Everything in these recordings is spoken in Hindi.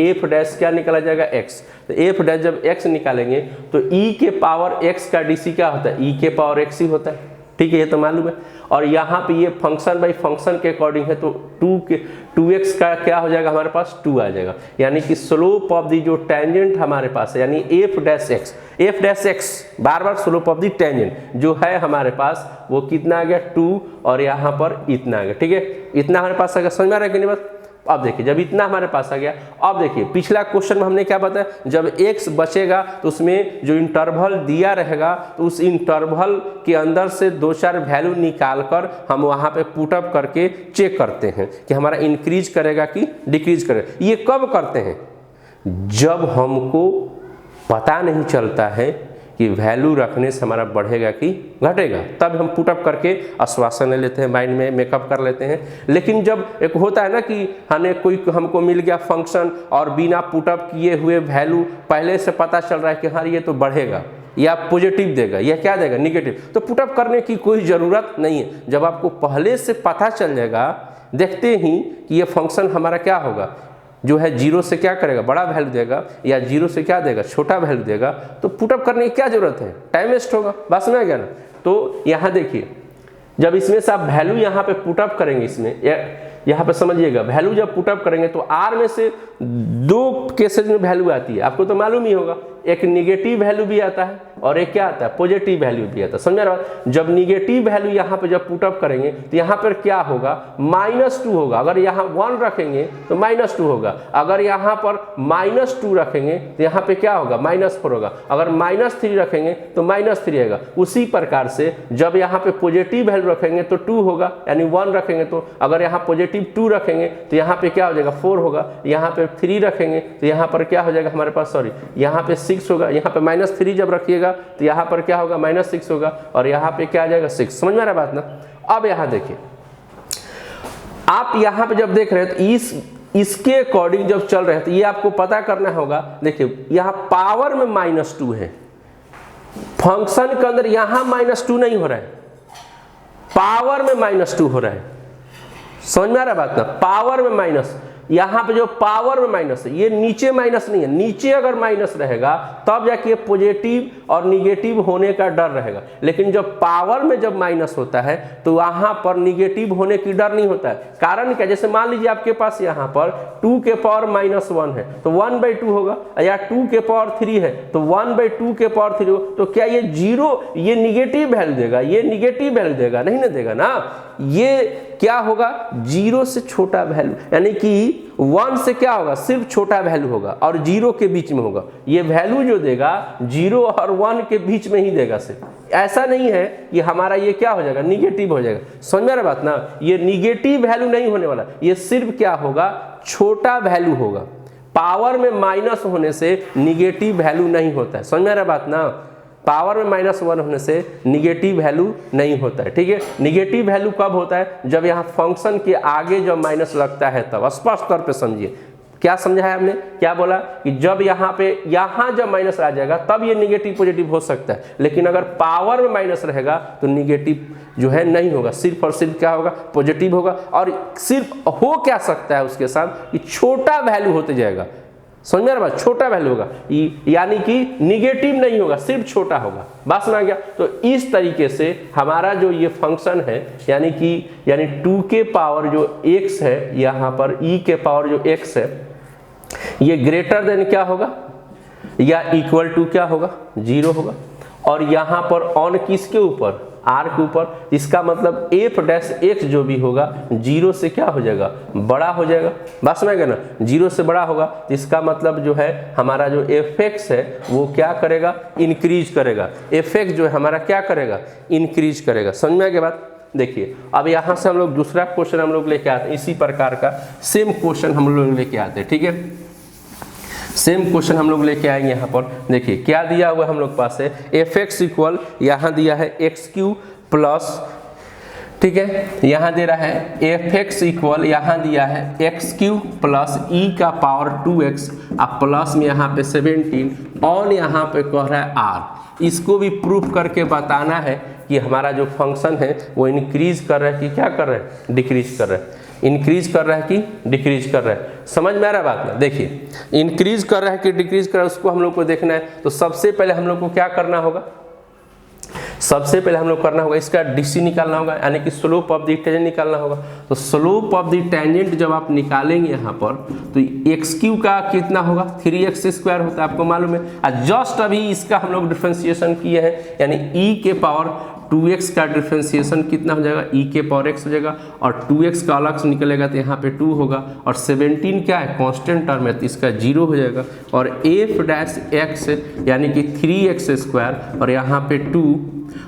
एफ डैश क्या निकाला जाएगा x। तो एफ डैश जब x निकालेंगे तो e के पावर x का dc क्या होता है, e के पावर x ही होता है, ठीक है, ये तो मालूम है। और यहाँ पे ये फंक्शन बाई फंक्शन के अकॉर्डिंग है तो 2x का क्या हो जाएगा हमारे पास 2 आ जाएगा, यानी कि स्लोप ऑफ दी जो टेंजेंट हमारे पास है यानी F dash x bar bar slope of the tangent जो है हमारे पास वो कितना आ गया 2 और यहाँ पर इतना आ गया, ठीक है, इतना हमारे पास आ गया। समझ में आ रहा है कि नहीं बात। अब देखिए जब इतना हमारे पास आ गया, अब देखिए पिछला क्वेश्चन में हमने क्या बताया, जब x बचेगा तो उसमें जो इंटरवल दिया रहेगा तो उस इंटरवल के अंदर से 2-4 वैल्यू निकाल कर हम वहाँ पे पुट अप करके चेक करते हैं कि हमारा इंक्रीज करेगा कि डिक्रीज करेगा। ये कब करते हैं, जब हमको पता नहीं चलता है कि वैल्यू रखने से हमारा बढ़ेगा कि घटेगा, तब हम पुटअप करके आश्वासन ले लेते हैं, माइंड में मेकअप कर लेते हैं। लेकिन जब एक होता है ना कि हमें कोई हमको मिल गया फंक्शन और बिना पुटअप किए हुए वैल्यू पहले से पता चल रहा है कि हाँ ये तो बढ़ेगा या पॉजिटिव देगा या क्या देगा निगेटिव, तो पुटअप करने की कोई ज़रूरत नहीं है। जब आपको पहले से पता चल जाएगा देखते ही कि ये फंक्शन हमारा क्या होगा, जो है 0 से क्या करेगा बड़ा वैल्यू देगा या 0 से क्या देगा छोटा वैल्यू देगा, तो पुटअप करने की क्या जरूरत है, टाइम वेस्ट होगा, बस में आ गया ना। तो यहाँ देखिए जब इसमें से आप वैल्यू यहाँ पे पुटअप करेंगे, इसमें यहाँ पे समझिएगा वैल्यू जब पुटअप करेंगे तो R में से 2 केसेज में वैल्यू आती है, आपको तो मालूम ही होगा, एक निगेटिव वैल्यू भी आता है और एक क्या आता है पॉजिटिव वैल्यू भी आता है। समझ रहे हो, जब निगेटिव वैल्यू यहाँ पे जब पुटअप करेंगे तो यहाँ पर क्या होगा -2 होगा, अगर यहाँ 1 रखेंगे तो -2 होगा, अगर यहाँ पर -2 रखेंगे तो यहाँ पे क्या होगा -4 होगा, अगर -3 रखेंगे तो -3 आएगा। उसी प्रकार से जब यहाँ पे पॉजिटिव वैल्यू रखेंगे तो 2 होगा, यानी 1 रखेंगे तो अगर यहाँ पॉजिटिव 2 रखेंगे तो यहाँ पे क्या हो जाएगा 4 होगा, यहाँ पे 3 रखेंगे तो यहाँ पर क्या हो जाएगा हमारे पास, सॉरी यहाँ पे 6 होगा, यहाँ पे -3 जब रखिएगा तो यहाँ पर क्या होगा -6 होगा और यहाँ पे क्या आ जाएगा 6। समझ में आ रहा बात ना। अब यहाँ देखिए आप यहाँ पे जब देख रहे हैं तो इसके अकॉर्डिंग जब चल रहे हैं तो ये आपको पता करना होगा। देखिए यहाँ पावर में -2 है, फंक्शन के अंदर यहाँ -2 नहीं हो रहा है, पावर में -2 हो रहा है। समझ में आ रहा बात ना, पावर में माइनस, यहाँ पे जो पावर में माइनस है ये नीचे माइनस नहीं है, नीचे अगर माइनस रहेगा तब जाके पॉजिटिव और निगेटिव होने का डर रहेगा, लेकिन जब पावर में जब माइनस होता है तो वहाँ पर निगेटिव होने की डर नहीं होता है। कारण क्या, जैसे मान लीजिए आपके पास यहाँ पर 2 के पावर -1 है तो 1/2 होगा, या 2 के पावर 3 है तो 1/2 के पावर 3 होगा, तो क्या ये 0 ये निगेटिव वैल्यू देगा, ये निगेटिव वैल्यू देगा नहीं ना देगा ना, ये क्या होगा 0 से छोटा वैल्यू, यानी कि 1 से क्या होगा सिर्फ छोटा वैल्यू होगा और 0 के बीच में होगा। ये वैल्यू जो देगा 0 और 1 के बीच में ही देगा, सिर्फ ऐसा नहीं है कि हमारा ये क्या हो जाएगा निगेटिव हो जाएगा। समझ में आ रहा बात ना, ये निगेटिव वैल्यू नहीं होने वाला, ये सिर्फ क्या होगा छोटा वैल्यू होगा। पावर में माइनस होने से निगेटिव वैल्यू नहीं होता है। समझ में आ रहा बात ना, पावर में -1 होने से निगेटिव वैल्यू नहीं होता है, ठीक है। निगेटिव वैल्यू कब होता है, जब यहाँ फंक्शन के आगे जब माइनस लगता है तब। स्पष्ट तौर पे समझिए, क्या समझा है हमने, क्या बोला कि जब यहाँ पे यहाँ जब माइनस आ जाएगा तब ये निगेटिव पॉजिटिव हो सकता है, लेकिन अगर पावर में माइनस रहेगा तो निगेटिव जो है नहीं होगा, सिर्फ और सिर्फ क्या होगा पॉजिटिव होगा। और सिर्फ हो क्या सकता है उसके साथ कि छोटा वैल्यू होते जाएगा। समझ में आ रहा, छोटा वैल्यू होगा, यानी कि निगेटिव नहीं होगा, सिर्फ छोटा होगा। बस में आ गया। तो इस तरीके से हमारा जो ये फंक्शन है यानी 2 के पावर जो x है, यहाँ पर e के पावर जो x है, ये ग्रेटर देन क्या होगा या इक्वल टू क्या होगा 0 होगा। और यहाँ पर ऑन किसके ऊपर, r के ऊपर, इसका मतलब f डैश x जो भी होगा 0 से क्या हो जाएगा बड़ा हो जाएगा। बस में गया ना, 0 से बड़ा होगा, इसका मतलब जो है हमारा जो fx है वो क्या करेगा इंक्रीज करेगा, fx जो है हमारा क्या करेगा इंक्रीज करेगा। समझ में आ गया बात। देखिए अब यहाँ से हम लोग दूसरा क्वेश्चन हम लोग लेके आते हैं, इसी प्रकार का सेम क्वेश्चन हम लोग लेके आते हैं, ठीक है। सेम क्वेश्चन हम लोग लेके आएंगे। यहाँ पर देखिए क्या दिया हुआ हम लोग पास है, fx इक्वल यहाँ दिया है x³ प्लस, ठीक है, यहाँ दे रहा है fx इक्वल यहाँ दिया है x³ प्लस e का पावर 2x अब प्लस में यहाँ पे 17 और यहाँ पे कह रहा है r। इसको भी प्रूफ करके बताना है कि हमारा जो फंक्शन है वो इंक्रीज कर रहा है कि क्या कर रहा है डिक्रीज कर रहा है, इंक्रीज कर रहा है कि डिक्रीज कर रहा है। समझ में आ रहा है बात ना? देखिए इंक्रीज कर रहा है कि डिक्रीज कर रहा है उसको हम लोग को देखना है। तो सबसे पहले हम लोग को क्या करना होगा, सबसे पहले हम लोग करना होगा इसका डीसी निकालना होगा, यानी कि स्लोप ऑफ द टेंजेंट निकालना होगा। तो स्लोप ऑफ द टेंजेंट जब आप निकालेंगे यहाँ पर तो एक्स क्यू का कितना होगा, 3x स्क्वायर होता है, आपको मालूम है। और जस्ट अभी इसका हम लोग डिफ्रेंसिएशन किए हैं, यानी e के पावर 2x का डिफ्रेंसिएशन कितना हो जाएगा, e के पावर x हो जाएगा, और 2x का अलग से निकलेगा तो यहाँ पे 2 होगा, और 17 क्या है कांस्टेंट टर्म है तो इसका 0 हो जाएगा, और f डैश x यानी कि 3x स्क्वायर और यहाँ पे 2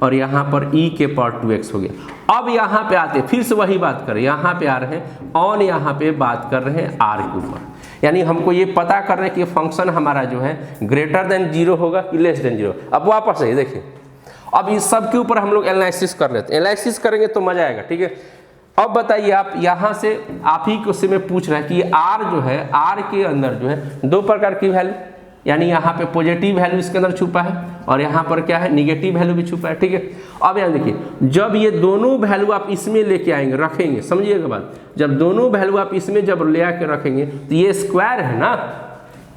और यहाँ पर e के पावर 2x हो गया। अब यहाँ पे आते फिर से वही बात करें, यहाँ पे आ रहे हैं और यहाँ पे बात कर रहे हैं r के ऊपर, यानी हमको ये पता कर रहे हैं कि फंक्शन हमारा जो है ग्रेटर देन 0 होगा कि लेस देन 0। अब वापस आइए देखिए, अब इस सब के ऊपर हम लोग एनालिसिस कर लेते हैं, एनालिसिस करेंगे तो मजा आएगा, ठीक है। अब बताइए आप यहाँ से आप ही क्वेश्चन में पूछ रहा है कि r जो है, r के अंदर जो है दो प्रकार की वैल्यू, यानी यहाँ पे पॉजिटिव वैल्यू इसके अंदर छुपा है और यहाँ पर क्या है निगेटिव वैल्यू भी छुपा है, ठीक है। अब यहाँ देखिए जब ये दोनों वैल्यू आप इसमें लेके आएंगे रखेंगे, समझिएगा बात, जब दोनों वैल्यू आप इसमें जब ले आके रखेंगे तो ये स्क्वायर है ना,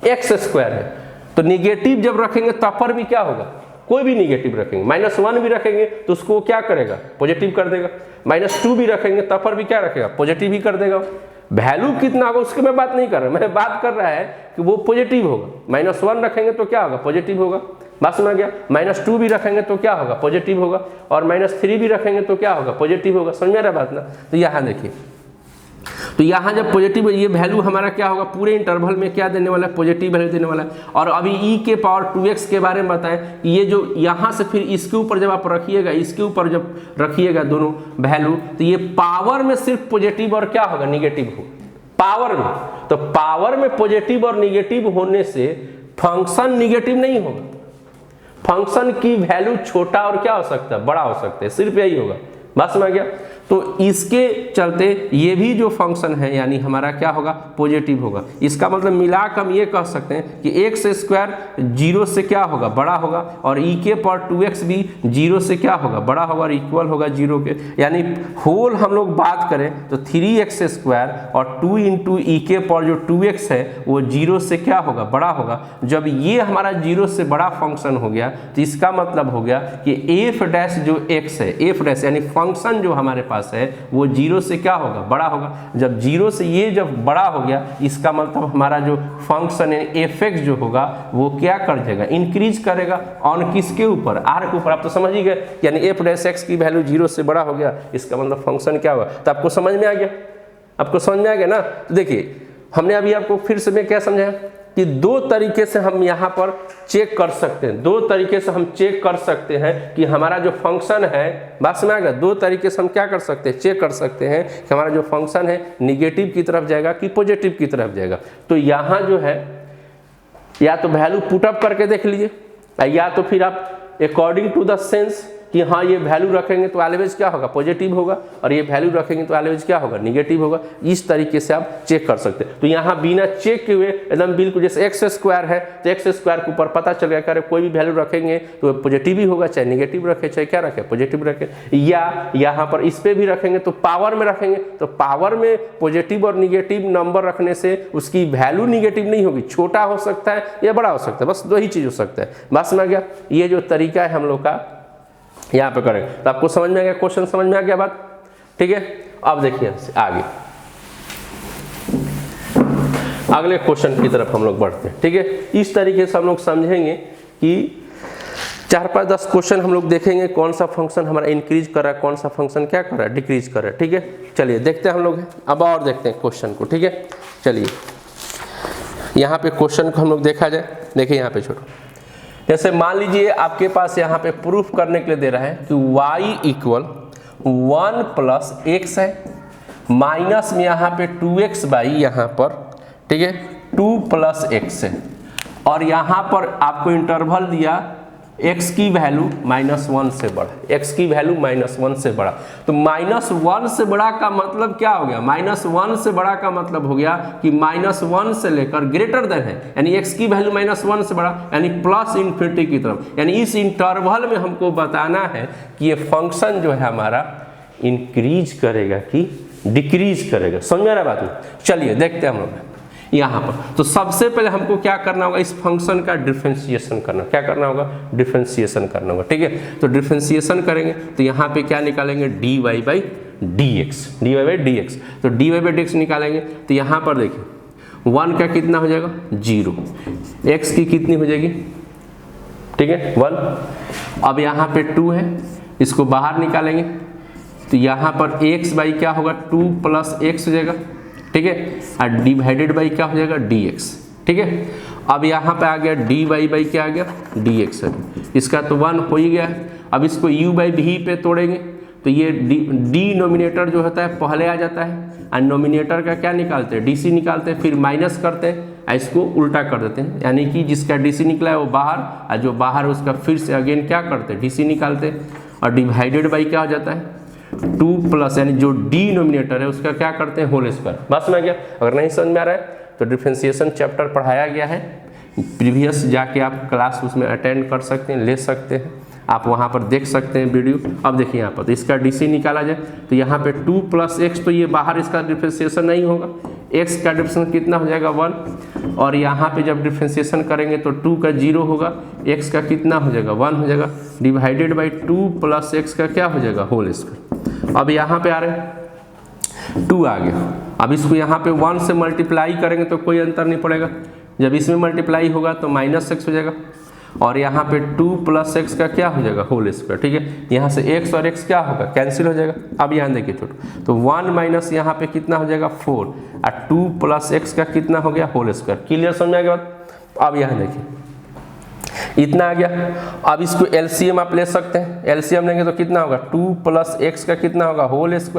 x स्क्वायर है, तो निगेटिव जब रखेंगे तब पर भी क्या होगा, कोई भी निगेटिव रखेंगे, -1 भी रखेंगे तो उसको क्या करेगा, पॉजिटिव कर देगा, -2 भी रखेंगे तब पर भी क्या रखेगा, पॉजिटिव ही कर देगा। वैल्यू कितना होगा उसकी मैं बात नहीं कर रहा, मैं बात कर रहा है कि वो पॉजिटिव होगा। -1 रखेंगे तो क्या होगा, पॉजिटिव होगा, बात सुना गया। -2 भी रखेंगे तो क्या होगा, पॉजिटिव होगा, और -3 भी रखेंगे तो क्या होगा, पॉजिटिव होगा, समझ में आ रहा बात ना। तो यहाँ देखिए, तो यहाँ जब पॉजिटिव ये वैल्यू हमारा क्या होगा, पूरे इंटरवल में क्या देने वाला है, पॉजिटिव वैल्यू देने वाला है। और अभी e के पावर 2x के बारे में बताएं, ये जो यहाँ से फिर इसके ऊपर जब आप रखिएगा, इसके ऊपर जब रखिएगा दोनों वैल्यू, तो ये पावर में सिर्फ पॉजिटिव और क्या होगा, निगेटिव होगा पावर में। तो पावर में पॉजिटिव और निगेटिव होने से फंक्शन निगेटिव नहीं होगा, फंक्शन की वैल्यू छोटा और क्या हो सकता है, बड़ा हो सकता है, सिर्फ यही होगा, बात समझ गया। तो इसके चलते ये भी जो फंक्शन है यानी हमारा क्या होगा, पॉजिटिव होगा। इसका मतलब मिलाकर हम ये कह सकते हैं कि x स्क्वायर 0 से क्या होगा, बड़ा होगा, और e के पावर 2x भी 0 से क्या होगा, बड़ा होगा और इक्वल होगा 0 के। यानी होल हम लोग बात करें तो 3x स्क्वायर और 2 इंटू ई के पावर जो 2x है वो 0 से क्या होगा, बड़ा होगा। जब ये हमारा 0 से बड़ा फंक्शन हो गया तो इसका मतलब हो गया कि f डैश जो x है, f डैश यानी फंक्शन जो हमारे पास है वो 0 से क्या होगा, बड़ा होगा। जब 0 से ये जब बड़ा हो गया इसका मतलब हमारा जो फंक्शन है f(x) जो होगा वो क्या कर देगा, इंक्रीज करेगा ऑन किसके ऊपर, r के ऊपर। आप तो समझ ही गए, यानी f डैश x की वैल्यू 0 से बड़ा हो गया, इसका मतलब फंक्शन क्या होगा। तो आपको समझ में आ गया, आपको समझ में आ गया ना। तो देखिए हमने अभी आपको फिर से मैं क्या समझाया कि दो तरीके से हम यहाँ पर चेक कर सकते हैं, दो तरीके से हम चेक कर सकते हैं कि हमारा जो फंक्शन है, बात समझ आ गया, दो तरीके से हम क्या कर सकते हैं, चेक कर सकते हैं कि हमारा जो फंक्शन है निगेटिव की तरफ जाएगा कि पॉजिटिव की तरफ जाएगा। तो यहाँ जो है या तो वैल्यू पुट अप करके देख लीजिए, या तो फिर आप अकॉर्डिंग टू द सेंस कि हाँ ये वैल्यू रखेंगे तो ऑलवेज क्या होगा, पॉजिटिव होगा, और ये वैल्यू रखेंगे तो ऑलवेज क्या होगा, निगेटिव होगा। इस तरीके से आप चेक कर सकते हैं। तो यहाँ बिना चेक के हुए एकदम बिल्कुल जैसे एक्स स्क्वायर है तो एक्स स्क्वायर के ऊपर पता चल गया कि कोई भी वैल्यू रखेंगे तो पॉजिटिव ही होगा, चाहे निगेटिव रखे चाहे क्या रखे, पॉजिटिव रखे। या यहाँ पर इस पर भी रखेंगे तो पावर में रखेंगे तो पावर में पॉजिटिव और निगेटिव नंबर रखने से उसकी वैल्यू निगेटिव नहीं होगी, छोटा हो सकता है या बड़ा हो सकता है, बस दो ही चीज़ हो सकता है। बस समझ गया, ये जो तरीका है हम लोग का यहाँ पे करेंगे। तो आपको समझ में आ गया, क्वेश्चन समझ में आ गया बात, ठीक है। अब देखिए आगे अगले क्वेश्चन की तरफ हम लोग बढ़ते हैं, ठीक है। इस तरीके से हम लोग समझेंगे कि 4-5-10 क्वेश्चन हम लोग देखेंगे कौन सा फंक्शन हमारा इंक्रीज कर रहा है, कौन सा फंक्शन क्या कर रहा है, डिक्रीज कर रहा है, ठीक है। चलिए देखते हैं हम लोग अब और देखते हैं क्वेश्चन को, ठीक है। चलिए यहाँ पे क्वेश्चन को हम लोग देखा जाए, देखिए यहाँ पे छोड़ो, जैसे मान लीजिए आपके पास यहाँ पे प्रूफ करने के लिए दे रहा है कि y इक्वल 1 प्लस x है, माइनस में यहाँ पे 2x बाई यहाँ पर, ठीक है, 2 प्लस x है, और यहाँ पर आपको इंटरवल दिया x की वैल्यू -1 से बड़ा, x की वैल्यू -1 से बड़ा। तो -1 से बड़ा का मतलब क्या हो गया, -1 से बड़ा का मतलब हो गया कि -1 से लेकर ग्रेटर देन है, यानी x की वैल्यू -1 से बड़ा, यानी प्लस इन्फिनिटी की तरफ। यानी इस इंटरवल में हमको बताना है कि ये फंक्शन जो है हमारा इंक्रीज करेगा कि डिक्रीज करेगा। समझ में आ रहा बात में? चलिए देखते हैं हम लोग। यहाँ पर। तो सबसे पहले हमको क्या करना होगा, इस फंक्शन का डिफरेंशिएशन करना, क्या करना होगा, डिफरेंशिएशन करना होगा, ठीक है। तो डिफरेंशिएशन करेंगे तो यहाँ पे क्या निकालेंगे, dy by dx, dy by dx। तो dy बाई dx निकालेंगे तो यहाँ पर देखिए 1 का कितना हो जाएगा 0, x की कितनी हो जाएगी, ठीक है 1। अब यहाँ पे 2 है, इसको बाहर निकालेंगे तो यहाँ पर x बाई क्या होगा 2 प्लस x हो जाएगा, ठीक है, और डिवाइडेड बाई क्या हो जाएगा dx, ठीक है। अब यहाँ पे आ गया dy बाई क्या आ गया dx है, इसका तो 1 हो ही गया है। अब इसको u बाई v पे तोड़ेंगे तो ये डिनोमिनेटर जो होता है पहले आ जाता है, और नोमिनेटर का क्या निकालते हैं, dc निकालते हैं, फिर माइनस करते हैं, इसको उल्टा कर देते हैं, यानी कि जिसका dc निकला है वो बाहर, और जो बाहर है उसका फिर से अगेन क्या करते हैं, dc निकालते हैं, और डिवाइडेड बाई क्या हो जाता है 2 प्लस, यानी जो डिनोमिनेटर है उसका क्या करते हैं होल स्क्वायर। बस में गया, अगर नहीं समझ में आ रहा है तो डिफरेंशिएशन चैप्टर पढ़ाया गया है प्रीवियस, जाके आप क्लास उसमें अटेंड कर सकते हैं, ले सकते हैं, आप वहाँ पर देख सकते हैं वीडियो। अब देखिए यहाँ पर तो इसका डीसी निकाला जाए तो यहाँ पे 2 प्लस एक्स, तो ये बाहर इसका डिफरेंशिएशन नहीं होगा, x का डिफरेंशिएशन कितना हो जाएगा 1, और यहाँ पे जब डिफरेंशिएशन करेंगे तो 2 का 0 होगा, x का कितना हो जाएगा 1 हो जाएगा, डिवाइडेड बाई 2 प्लस एक्स का क्या हो जाएगा होल स्क्वायर। अब यहाँ पे आ रहे हैं 2 आ गया, अब इसको यहाँ पे 1 से मल्टीप्लाई करेंगे तो कोई अंतर नहीं पड़ेगा, जब इसमें मल्टीप्लाई होगा तो माइनस एक्स हो जाएगा, और यहाँ पे 2 प्लस एक्स का क्या हो जाएगा होल स्क्वायर, ठीक है। यहाँ से x और x क्या होगा, कैंसिल हो जाएगा। अब यहाँ देखिए छोटो, तो 1 माइनस यहाँ पे कितना हो जाएगा 4, और 2 प्लस एक्स का कितना हो गया होल स्क्वायर। क्लियर समझ में आ गया बात। अब यहाँ देखिए इतना आ गया, अब इसको एलसीएम आप ले सकते हैं, एलसीएम लेंगे तो कितना होगा 2 प्लस एक्स का कितना होगा होल स्क्वायर।